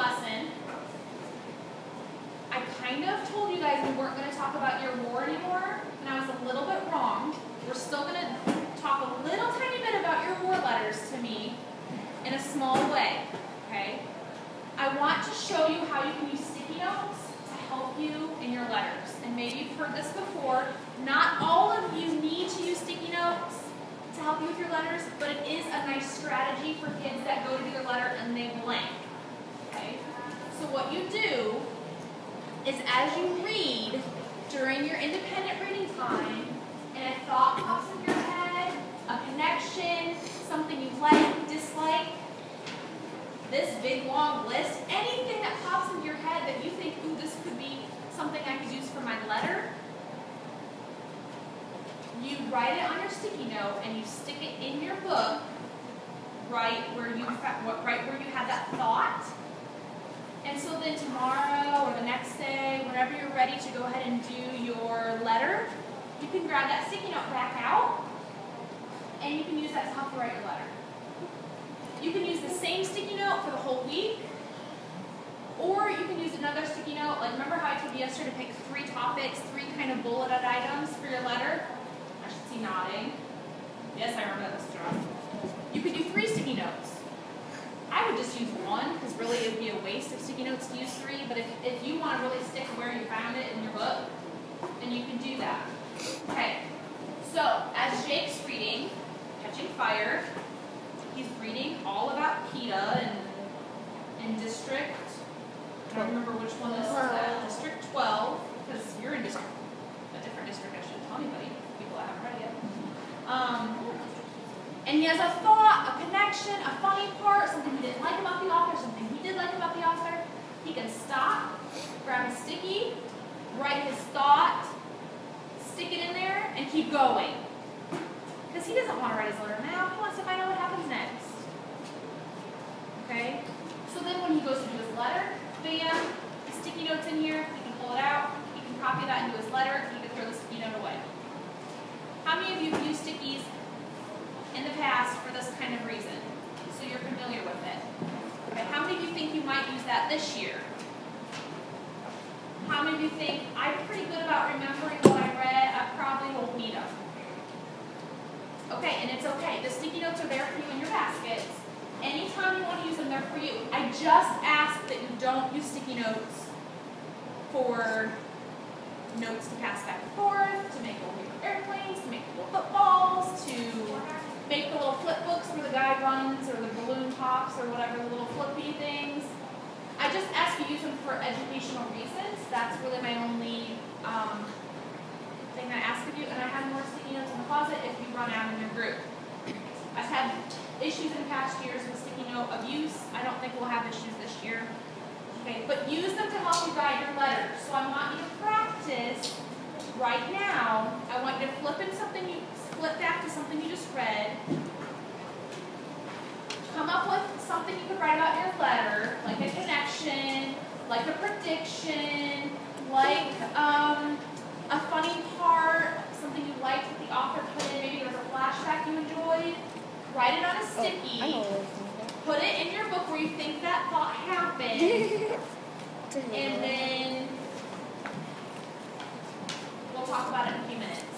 lesson, I kind of told you guys we weren't going to talk about your war anymore, and I was a little bit wrong. We're still going to talk a little tiny bit about your war letters to me in a small way, okay? I want to show you how you can use sticky notes to help you in your letters. And maybe you've heard this before. Not all of you need to use sticky notes to help you with your letters, but it is a nice strategy for kids that go to do their letter and they blank, okay? So what you do is as you read during your independent reading time, and a thought pops in your head, a connection, something you like, dislike, this big long list, anything that pops into your head that you think, ooh, this could be something I could use for my letter, you write it on your sticky note and you stick it in your book right where you had that thought. And so then tomorrow or the next day, whenever you're ready to go ahead and do your letter, you can grab that sticky note back out and you can use that to help you write your letter. You can use the same sticky note for the whole week, or you can use another sticky note. Like, remember how I told you yesterday to pick 3 topics, 3 kind of bulleted items for your letter? I should see nodding. Yes, I remember that, Mr. Ross. You could do 3 sticky notes. I would just use 1, because really it would be a waste of sticky notes to use 3, but if you want to really stick where you found it in your book, then you can do that. Okay, so as Jake's reading, Catching Fire, he's reading all about PETA and District, I don't remember which one this is at, District 12, because you're in a different district, I shouldn't tell anybody, people that haven't read it yet. And he has a thought, a connection, a funny part, something he didn't like about the author, something he did like about the author. He can stop, grab a sticky, write his thought, stick it in there, and keep going. Because he doesn't want to write his letter now, he wants to find out what happens next. Okay? So then when he goes to do his letter, bam, the sticky note's in here, he can pull it out, he can copy that into his letter, he can throw the sticky note away. How many of you have used stickies in the past for this kind of reason? So you're familiar with it. Okay, how many of you think you might use that this year? How many of you think, I'm pretty good about remembering what I read, I probably won't need them? Okay, and it's okay. The sticky notes are there for you in your baskets. Anytime you want to use them, they're for you. I just ask that you don't use sticky notes for notes to pass back and forth, to make little paper airplanes, to make little footballs, to make the little flip books where the guy runs, or the balloon pops, or whatever, the little flippy things. I just ask you to use them for educational reasons. That's really my only thing I ask of you. And I have more sticky notes in the closet if you run out in your group. I've had issues in past years with sticky note abuse. I don't think we'll have issues this year. Okay, but use them to help you guide your letter. So I want you to practice right now. I want you to flip back to something you just read. Come up with something you could write about in your letter, like a connection, like a prediction, like a funny part, something you liked that the author put in. Maybe there was a flashback you enjoyed. Write it on a sticky. Put it in your book where you think that thought happened. And then we'll talk about it in a few minutes.